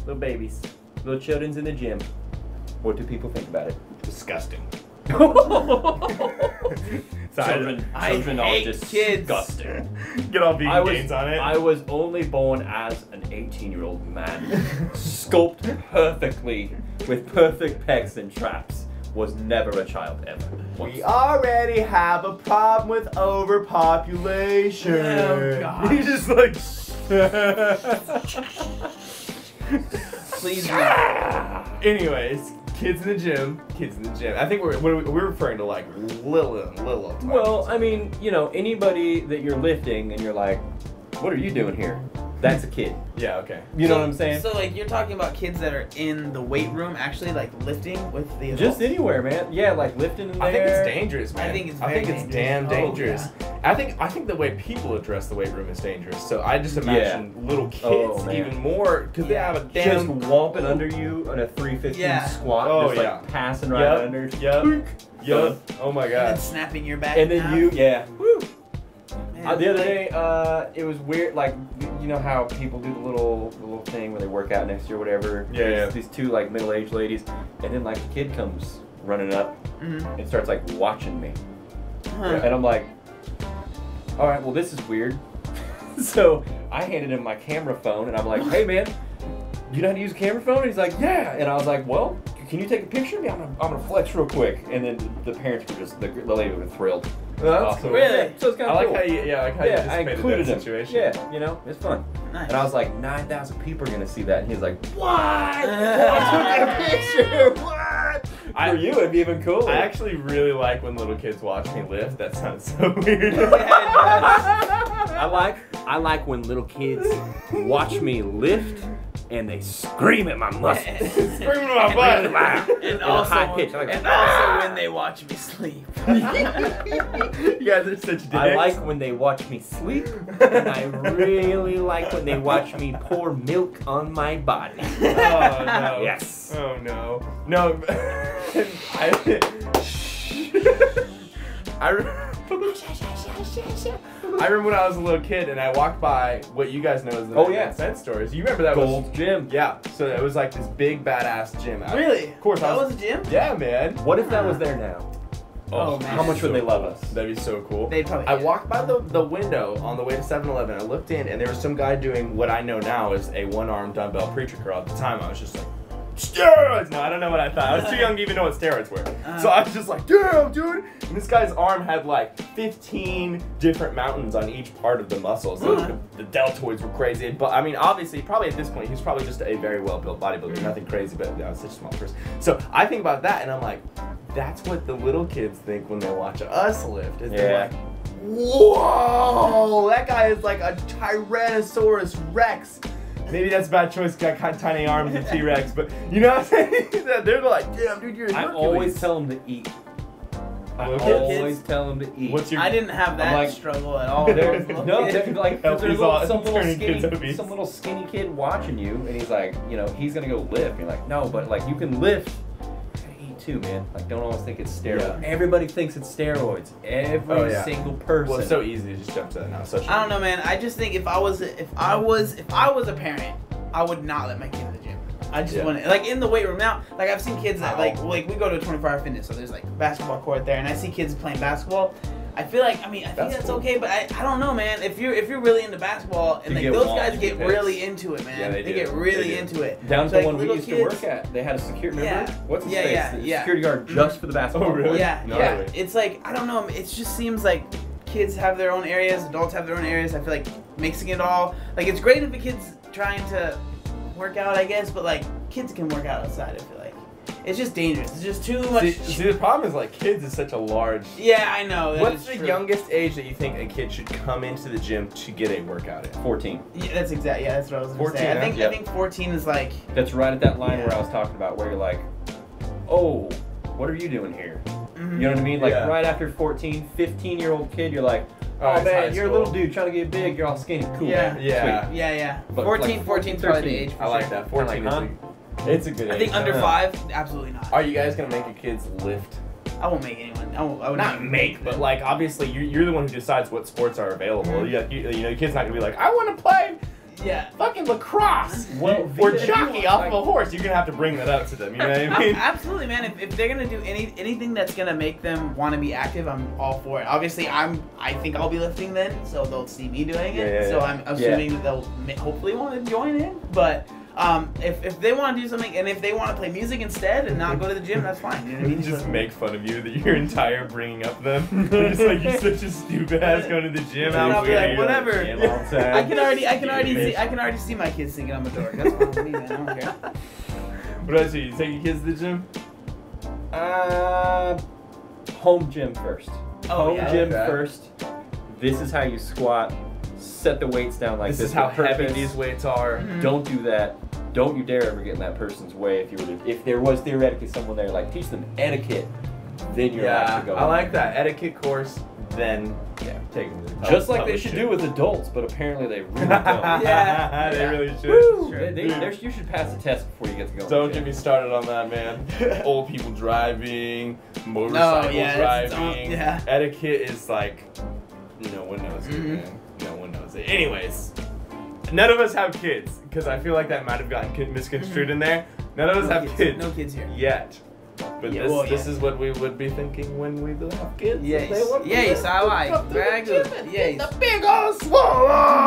little babies, little children's in the gym. What do people think about it? Disgusting. Children are disgusting. Get all vegan gains on it. I was only born as an 18-year-old man, sculpted perfectly with perfect pecs and traps. Was never a child ever. We already have a problem with overpopulation. Oh, God. He's just like. Please. Anyways, kids in the gym. I think we're referring to like little. Well, I mean, you know, anybody that you're lifting and you're like, what are you doing here? That's a kid. Yeah, okay. You know what I'm saying? So, like, you're talking about kids that are in the weight room, actually, like, lifting with the adults? Just anywhere, man. Yeah, like lifting in there. I think it's dangerous, man. I think it's very dangerous. Damn dangerous. Oh, yeah. I think the way people address the weight room is dangerous. So I just imagine little kids even more because they have a damn just whomping under you on a 315 squat, just like passing right under. Yup. Oh my god. And then snapping your back. And then you, woo. Man, The other day, it was weird. Like, you know how people do the little thing where they work out next to you or whatever. Yeah. These two like middle-aged ladies, and then like the kid comes running up and starts like watching me, and I'm like, all right, well this is weird. So I handed him my camera phone, and I'm like, hey man, you know how to use a camera phone? And he's like, yeah. And I was like, well, can you take a picture of me? I'm gonna flex real quick. And then the parents were just the lady was thrilled. That's cool. Really? So it's kind of cool. How you I included that situation. Yeah, you know, it's fun. Nice. And I was like, 9,000 people are gonna see that. And he's like, what? I took a picture. What? For you, it'd be even cooler. I actually really like when little kids watch me lift. That sounds so weird. I like when little kids watch me lift and they scream at my muscles. Screaming at my butt. And also, high pitch. Like, and also when they watch me sleep. You guys are such dicks. I like when they watch me sleep, and I really like when they watch me pour milk on my body. Oh no. Yes. Oh no. No. I remember when I was a little kid and I walked by what you guys know as the fence stores. You remember that Gold Gym? Yeah. So it was like this big badass gym. Really? Of course. That was a gym? Yeah, man. What if that was there now? Oh, man. How much would they love us? That'd be so cool. They'd probably. I walked by the window on the way to 7-Eleven. I looked in, and there was some guy doing what I know now is a one-arm dumbbell preacher curl. At the time, I was just like, steroids! No, I don't know what I thought. I was too young to even know what steroids were. So I was just like, damn, dude! And this guy's arm had like 15 different mountains on each part of the muscles. The deltoids were crazy. But I mean, obviously, probably at this point, he was probably just a very well-built bodybuilder. Nothing crazy, but I was such a small person. So I think about that, and I'm like, that's what the little kids think when they watch us lift. Is they're like, whoa, that guy is like a Tyrannosaurus Rex. Maybe that's a bad choice, got kind of tiny arms and T-Rex, but you know what I'm saying? They're like, damn, dude, you're a I always tell them to eat. I Little always kids? tell them to eat. What's your... I didn't have that like- struggle at all. No, they're like Help there's these all- some turning kids obese. little skinny kid watching you, and he's like, you know, he's gonna go lift. You're like, no, but like you can lift. You gotta eat too, man. Like, don't always think it's steroids. Yeah. Everybody thinks it's steroids. Every single person. Well, it's so easy to just jump to that now. I don't know, man. I just think if I was a parent, I would not let my kid in the gym. I just want to, like, in the weight room now. Like, I've seen kids that like we go to a 24-hour fitness, so there's like a basketball court there, and I see kids playing basketball. I feel like, I think that's cool. okay, but I don't know, man. If you're really into basketball, and like those guys get really into it, man. Yeah, they get really into it. Down to So, the like, one we little used kids, to work at. They had a security. Remember? What's his face? The yeah. security guard just for the basketball. Oh, really? court. Yeah. It's like, I don't know. It just seems like kids have their own areas, adults have their own areas. I feel like mixing it all, like, it's great if the kid's trying to work out, I guess, but like kids can work out outside. I feel like it's just dangerous. It's just too much. See, the problem is like kids is such a large. Yeah, I know. What's the youngest age that you think a kid should come into the gym to get a workout in? 14. Yeah, that's exact. Yeah, that's what I was gonna 14, say. huh? I think 14 is like. That's right at that line where I was talking about, where you're like, oh, what are you doing here? You know what I mean? Like right after 14, 15-year-old kid, you're like, oh man, you're a little dude trying to get big, you're all skinny, cool. Man. Yeah. But 14, like 14 is probably the age. I like that. 14 like, it's a good age. I think under 5, absolutely not. Are you guys gonna make your kids lift? I won't make anyone. I would Not make, but like obviously you're the one who decides what sports are available. You know, your kid's not gonna be like, I want to play Yeah. Fucking lacrosse. Well, or if you jockey want, off like- of a horse. You're gonna have to bring that up to them. You know what I mean? Absolutely, man. If they're gonna do anything that's gonna make them want to be active, I'm all for it. Obviously, I think I'll be lifting then, so they'll see me doing it. Yeah. So I'm assuming that they'll hopefully want to join in. But if they want to do something, and if they want to play music instead and not go to the gym, that's fine. You know what I mean? Just make fun of you that your entire bringing up them. It's like you're such a stupid ass going to the gym. And I'll be weird like, are you? whatever. Gym all the time. I can already see my kids thinking I'm a dork. That's fine with me, man. I don't care. What about you? You take your kids to the gym? Home gym first. Oh, Home yeah. gym Okay. first. This is how you squat. Set the weights down like This this. is how with heavy purpose. these weights are. Mhm. Don't do that. Don't you dare ever get in that person's way. If there was theoretically someone there, like teach them etiquette, then you're Yeah, actually going. I like that etiquette course. Then Yeah. take them to the Just like they public should gym. do with adults, but apparently they really don't. Yeah. They really should. Woo! Sure. You should pass the test before you get to go. Don't get me started on that, man. Old people driving, motorcycle yeah, driving. yeah. Etiquette is like, no one knows it, Mhm. man. No one knows it. Anyways, none of us have kids because I feel like that might have gotten misconstrued in there. None of us have kids No kids here. yet. But Yeah, this, well, this yeah. is what we would be thinking when we do have kids. Yes. They would be Yes, I able to like. come to the Very gym good. and Yes. get the big old swole on.